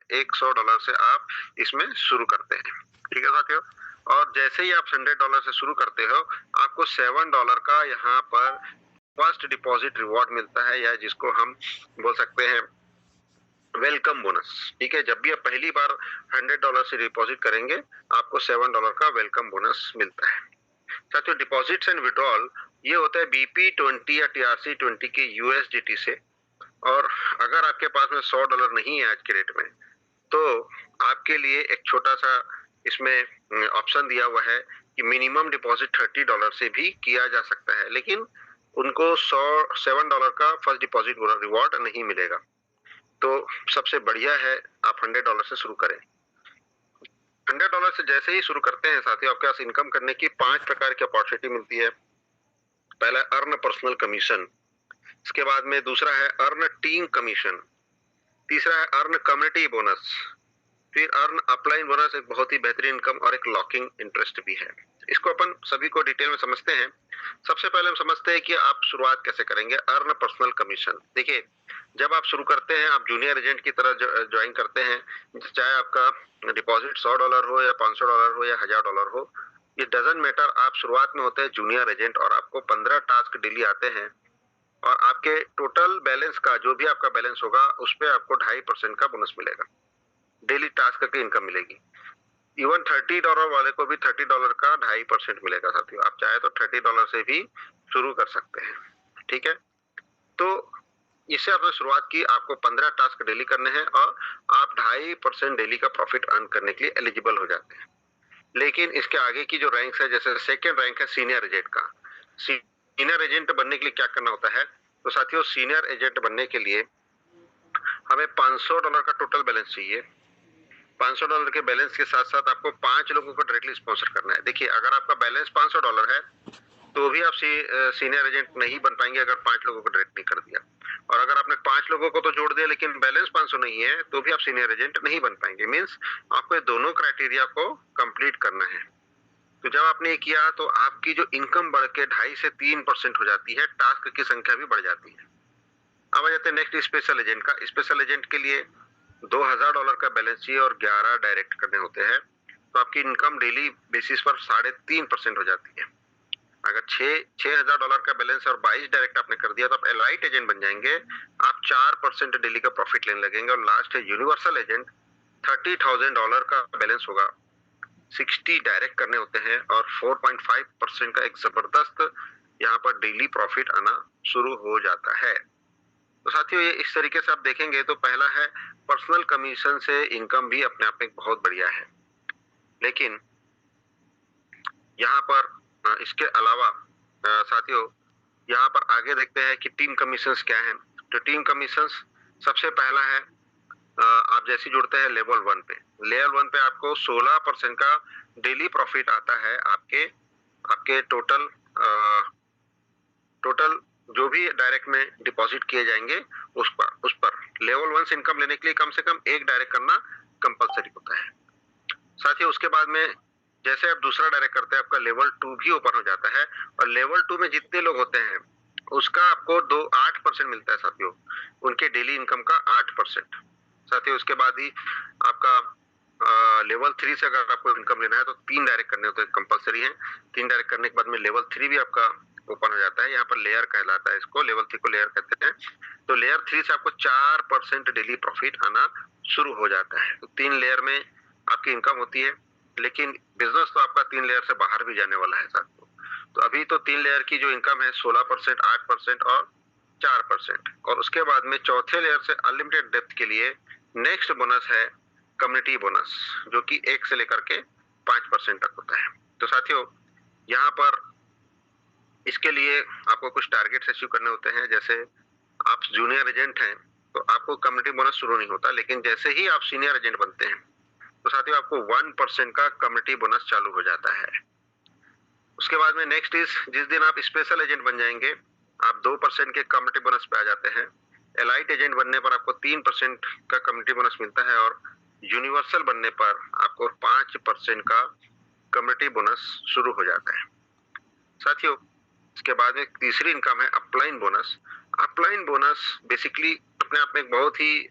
$100 से आप इसमें शुरू करते हैं। ठीक है साथियों, और जैसे ही आप $100 से शुरू करते हो, आपको $7 का यहाँ पर फर्स्ट डिपॉजिट रिवॉर्ड मिलता है, या जिसको हम बोल सकते हैं वेलकम बोनस। ठीक है, जब भी आप पहली बार $100 से डिपॉजिट करेंगे, आपको $7 का वेलकम बोनस मिलता है। साथियों, डिपॉजिट्स एंड विड्रॉल ये होता है BP20 या TRC20 के USDT से। और अगर आपके पास में $100 नहीं है आज के रेट में, तो आपके लिए एक छोटा सा इसमें ऑप्शन दिया हुआ है कि मिनिमम डिपॉजिट $30 से भी किया जा सकता है, लेकिन उनको $7 का फर्स्ट डिपॉजिट रिवॉर्ड नहीं मिलेगा। तो सबसे बढ़िया है आप $100 से शुरू करें। $100 से जैसे ही शुरू करते हैं साथियों, आपके पास इनकम करने की 5 प्रकार की अपॉर्चुनिटी मिलती है। पहला अर्न पर्सनल कमीशन, इसके बाद में दूसरा है अर्न टीम कमीशन, तीसरा है अर्न कम्युनिटी बोनस, फिर अर्न अपलाइन बोनस, एक बहुत ही बेहतरीन इनकम और एक लॉकिंग इंटरेस्ट भी है। इसको अपन सभी को डिटेल में समझते हैं। सबसे पहले हम समझते हैं कि आप शुरुआत कैसे करेंगे। अर्न पर्सनल कमीशन, देखिए जब आप शुरू करते हैं, आप जूनियर एजेंट की तरह ज्वाइन करते हैं, चाहे आपका डिपॉजिट $100 हो या $500 हो या $1000 हो, ये डजंट मैटर। आप शुरुआत में होते हैं जूनियर एजेंट और आपको 15 टास्क डेली आते हैं, और आपके टोटल बैलेंस का जो भी आपका बैलेंस होगा उस पे आपको 2.5% का बोनस मिलेगा। डेली टास्क की इनकम मिलेगी। इवन $30 वाले को भी $30 का 2.5% मिलेगा साथियों। आप चाहे तो $30 से भी शुरू कर सकते हैं। ठीक है, तो इससे आपने शुरुआत की, आपको 15 टास्क डेली करने हैं और आप 2.5% डेली का प्रॉफिट अर्न करने के लिए एलिजिबल हो जाते हैं। लेकिन इसके आगे की जो रैंक है, जैसे सेकेंड रैंक है सीनियर एजेंट का। सीनियर एजेंट बनने के लिए क्या करना होता है, तो साथियों सीनियर एजेंट बनने के लिए हमें $500 का टोटल बैलेंस चाहिए। $500 के बैलेंस के साथ साथ आपको 5 लोगों को डायरेक्टली स्पॉन्सर करना है। देखिए अगर आपका बैलेंस $500 है, तो भी आप सीनियर एजेंट नहीं बन पाएंगे अगर 5 लोगों को डायरेक्ट नहीं कर दिया। और अगर आपने 5 लोगों को तो जोड़ दिया लेकिन बैलेंस 500 नहीं है, तो भी आप सीनियर एजेंट नहीं बन पाएंगे। मीन्स आपको दोनों क्राइटेरिया को कंप्लीट करना है। तो जब आपने ये किया, तो आपकी जो इनकम बढ़ के 2.5 से 3% हो जाती है, टास्क की संख्या भी बढ़ जाती है। अब आ जाते हैं नेक्स्ट स्पेशल एजेंट का। स्पेशल एजेंट के लिए $2000 का बैलेंस चाहिए और 11 डायरेक्ट करने होते हैं, तो आपकी इनकम डेली बेसिस पर 3.5% हो जाती है। अगर $6000 का बैलेंस और 22 डायरेक्ट आपने कर दिया, तो आप एलाइट एजेंट बन जाएंगे। आप 4% डेली का प्रॉफिट लेने लगेंगे। और लास्ट है यूनिवर्सल एजेंट। $30,000 का बैलेंस होगा, 60 डायरेक्ट करने होते हैं और 4.5% का एक जबरदस्त यहाँ पर डेली प्रॉफिट आना शुरू हो जाता है। तो साथियों ये इस तरीके से आप देखेंगे तो पहला है पर्सनल कमीशन से इनकम भी अपने आप में बहुत बढ़िया है। लेकिन यहाँ पर इसके अलावा साथियों यहाँ पर आगे देखते हैं कि टीम कमीशंस क्या है। तो टीम कमीशंस सबसे पहला है, आप जैसे जुड़ते हैं लेवल 1 पे, लेवल 1 पे आपको 16% का डेली प्रॉफिट आता है। आपके टोटल जो भी डायरेक्ट में डिपॉजिट किए जाएंगे उस पर लेवल 1 से इनकम लेने के लिए कम से कम एक डायरेक्ट करना कंपलसरी होता है। साथियों उसके बाद में जैसे आप दूसरा डायरेक्ट करते हैं, आपका लेवल 2 भी ओपन हो जाता है, और लेवल 2 में जितने लोग होते हैं उसका आपको 8% मिलता है साथियों, उनके डेली इनकम का 8%। साथियों उसके बाद ही आपका लेवल 3 से अगर आपको इनकम लेना है तो 3 डायरेक्ट करने होते हैं, कंपलसरी है। 3 डायरेक्ट करने के बाद में लेवल 3 भी आपका ओपन हो जाता है। यहाँ पर लेयर कहलाता है इसको, लेवल 3 को लेयर कहते हैं। तो लेयर 3 से आपको 4% डेली प्रॉफिट आना शुरू हो जाता है। तो 3 लेयर में आपकी इनकम होती है, लेकिन बिजनेस तो आपका 3 लेयर से बाहर भी जाने वाला है साथियों। तो अभी तो 3 लेयर की जो इनकम है 16%, 8% और 4%। और उसके बाद में चौथे लेयर से अनलिमिटेड डेप्थ के लिए नेक्स्ट बोनस है कम्युनिटी बोनस, जो कि 1 से लेकर के 5% तक होता है। तो साथियों यहाँ पर इसके लिए आपको कुछ टारगेट्स अचीव करने होते हैं। जैसे आप जूनियर एजेंट हैं तो आपको कम्युनिटी बोनस शुरू नहीं होता, लेकिन जैसे ही आप सीनियर एजेंट बनते हैं तो साथियों आपको 1% का कम्युनिटी बोनस चालू हो जाता है। उसके बाद में नेक्स्ट इज, जिस दिन आप स्पेशल एजेंट बन जाएंगे आप 2% के कम्युनिटी बोनस पे आ जाते हैं। एलाइट एजेंट बनने पर आपको 3% का कम्युनिटी बोनस मिलता है, और यूनिवर्सल बनने पर आपको 5% का कम्युनिटी बोनस शुरू हो जाता है। साथियों इसके बाद में तीसरी इनकम है upline bonus. Upline bonus basically अपने आप में एक बहुत ही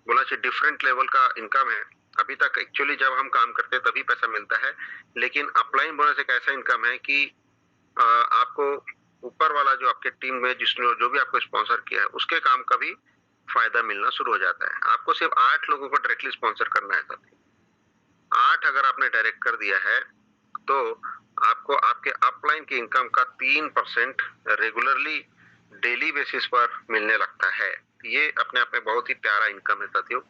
बोला चाहिए डिफरेंट लेवल का इनकम है। अभी तक एक्चुअली जब हम काम करते हैं तभी पैसा मिलता है, लेकिन अपलाइन बोनस एक ऐसा इनकम है कि आपको ऊपर वाला जो आपके टीम में जिसने जो भी आपको स्पॉन्सर किया है उसके काम का भी फायदा मिलना शुरू हो जाता है। आपको सिर्फ 8 लोगों को डायरेक्टली स्पॉन्सर करना है साथी। 8 अगर आपने डायरेक्ट कर दिया है तो आपको आपके अपलाइन की इनकम का 3% रेगुलरली डेली बेसिस पर मिलने लगता है। ये अपने आप में बहुत ही प्यारा इनकम है साथियों।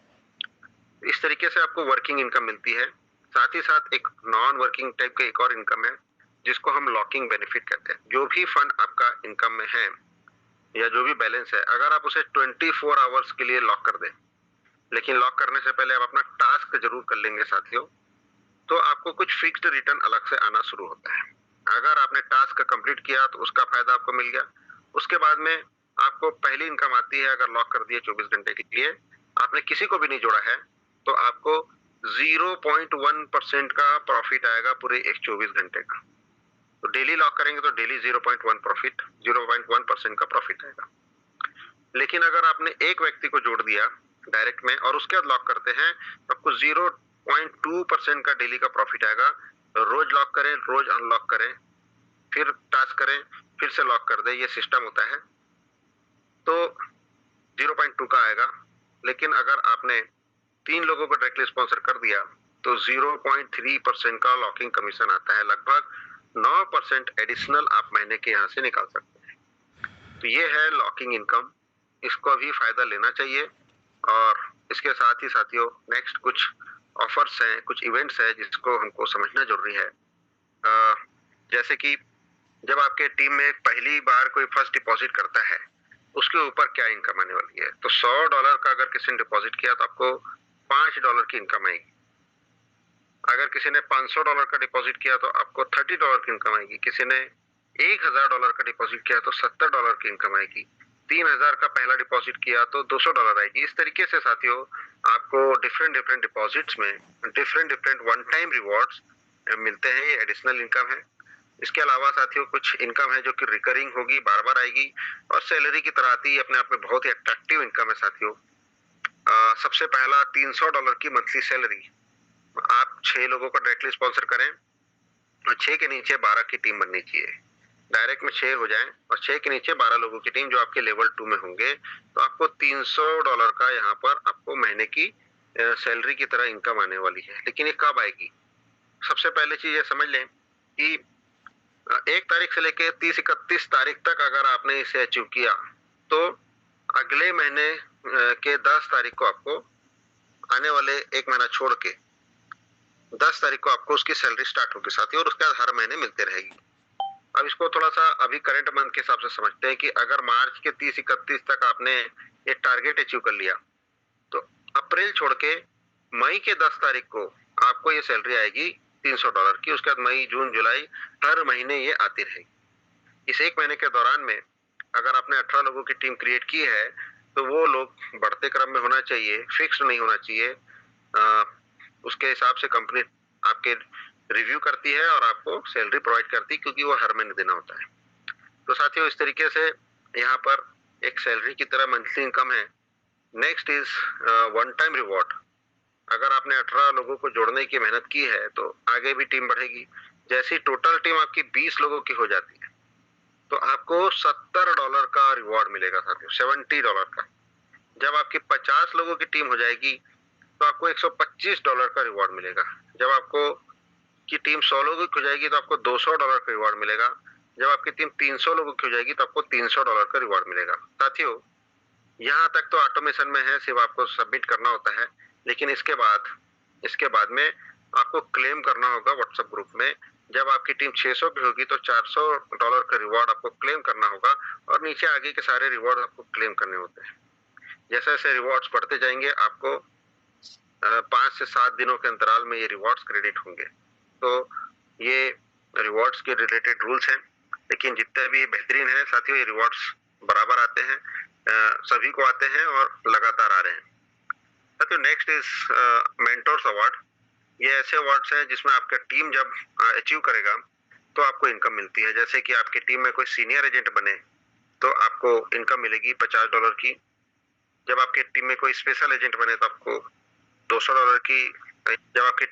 इस तरीके से आपको वर्किंग इनकम मिलती है। साथ ही साथ एक नॉन वर्किंग टाइप का एक और इनकम है जिसको हम लॉकिंग बेनिफिट कहते हैं। जो भी फंड आपका इनकम में है या जो भी बैलेंस है, अगर आप उसे 24 आवर्स के लिए लॉक कर दें, लेकिन लॉक करने से पहले आप अपना टास्क जरूर कर लेंगे साथियों, तो आपको कुछ फिक्स्ड रिटर्न अलग से आना शुरू होता है। अगर आपने टास्क कंप्लीट किया तो उसका फायदा आपको मिल गया। उसके बाद में आपको पहली इनकम आती है, अगर लॉक कर दिए 24 घंटे के लिए, आपने किसी को भी नहीं जोड़ा है, तो आपको 0.1% का प्रॉफिट आएगा पूरे एक 24 घंटे का। तो डेली लॉक करेंगे तो डेली 0.1% का प्रॉफिट आएगा। लेकिन अगर आपने एक व्यक्ति को जोड़ दिया डायरेक्ट में और उसके बाद लॉक करते हैं तो आपको 0.2% का डेली का प्रॉफिट आएगा। रोज लॉक करें, रोज अनलॉक करें, फिर टास्क करें, फिर से लॉक कर दे, ये सिस्टम होता है। तो 0.2 का आएगा। लेकिन अगर आपने 3 लोगों को डायरेक्टली स्पॉन्सर कर दिया तो 0.3% का लॉकिंग कमीशन आता है। लगभग 9% एडिशनल आप महीने के यहाँ से निकाल सकते हैं। तो ये है लॉकिंग इनकम, इसको भी फायदा लेना चाहिए। और इसके साथ ही साथियों नेक्स्ट कुछ ऑफर्स हैं, कुछ इवेंट्स हैं जिसको हमको समझना जरूरी है। जैसे कि जब आपके टीम में पहली बार कोई फर्स्ट डिपॉजिट करता है, उसके ऊपर क्या इनकम आने वाली है। तो $100 का अगर किसी ने डिपॉजिट किया तो आपको $5 की इनकम आएगी। अगर किसी ने $500 का डिपॉजिट किया तो आपको $30 की इनकम आएगी। किसी ने $1000 का डिपॉजिट किया तो $70 की इनकम आएगी। 3000 का पहला डिपॉजिट किया तो $200 आएगी। इस तरीके से साथियों आपको डिफरेंट डिफरेंट डिपॉजिट्स में different different one time rewards मिलते हैं। ये एडिशनल इनकम है। इसके अलावा साथियों कुछ इनकम है जो कि रिकरिंग होगी, बार बार आएगी और सैलरी की तरह आती है। अपने आप में बहुत ही अट्रैक्टिव इनकम है साथियों। सबसे पहला $300 की मंथली सैलरी। आप 6 लोगों को डायरेक्टली स्पॉन्सर करें और 6 के नीचे 12 की टीम बननी चाहिए। डायरेक्ट में 6 हो जाएं और 6 के नीचे 12 लोगों की टीम जो आपके लेवल 2 में होंगे, तो आपको $300 का यहाँ पर आपको महीने की सैलरी की तरह इनकम आने वाली है। लेकिन ये कब आएगी? सबसे पहले चीज ये समझ लें कि 1 तारीख से लेकर 30-31 तारीख तक अगर आपने इसे अचीव किया तो अगले महीने के 10 तारीख को आपको, आने वाले एक महीना छोड़ के 10 तारीख को आपको उसकी सैलरी स्टार्ट होगी साथियों, और उसके बाद हर महीने मिलते रहेगी। अब इसको थोड़ा सा अभी करंट मंथ के हिसाब से समझते हैं कि अगर मार्च के 30-31 तक आपने ये टारगेट अचीव कर लिया तो अप्रैल छोड़ के मई के 10 तारीख को आपको ये सैलरी आएगी $300 की। उसके बाद मई, जून, जुलाई हर महीने ये आती रहेगी। इस एक महीने के दौरान में अगर आपने 18 लोगों की टीम क्रिएट की है तो वो लोग बढ़ते क्रम में होना चाहिए, फिक्स्ड नहीं होना चाहिए। उसके हिसाब से कंपनी आपके रिव्यू करती है और आपको सैलरी प्रोवाइड करती है, क्योंकि वो हर महीने देना होता है। तो साथियों इस तरीके से यहाँ पर एक सैलरी की तरह मंथली इनकम है। Next is one time reward. अगर आपने 18 लोगों को जोड़ने की मेहनत की है तो आगे भी टीम बढ़ेगी। जैसी टोटल टीम आपकी 20 लोगों की हो जाती है तो आपको $70 का रिवॉर्ड मिलेगा साथियों, $70 का। जब आपकी 50 लोगों की टीम हो जाएगी तो आपको $125 का रिवॉर्ड मिलेगा। जब आपको की टीम 100 लोगों की हो जाएगी तो आपको $200 का रिवॉर्ड मिलेगा। जब आपकी टीम 300 लोगों की हो जाएगी तो आपको $300 का रिवॉर्ड मिलेगा। साथियों यहाँ तक तो ऑटोमेशन में है, सिर्फ आपको सबमिट करना होता है। लेकिन इसके बाद में आपको क्लेम करना होगा व्हाट्सएप ग्रुप में। जब आपकी टीम 600 की होगी तो $400 का रिवॉर्ड आपको क्लेम करना होगा और नीचे आगे के सारे रिवॉर्ड आपको क्लेम करने होते हैं। जैसे जैसे रिवॉर्ड्स बढ़ते जाएंगे आपको 5 से 7 दिनों के अंतराल में ये रिवॉर्ड्स क्रेडिट होंगे। तो ये रिवॉर्ड्स के रिलेटेड रूल्स हैं, लेकिन जितने भी बेहतरीन है साथियों, ये रिवॉर्ड्स बराबर आते हैं, सभी को आते हैं और लगातार आ रहे हैं साथियों। Next is mentors award. ये ऐसे अवार्ड्स हैं जिसमें आपका टीम जब अचीव करेगा तो आपको इनकम मिलती है। जैसे कि आपकी टीम में कोई सीनियर एजेंट बने तो आपको इनकम मिलेगी $50 की। जब आपके टीम में कोई स्पेशल एजेंट बने तो आपको $200 की, जब आपकी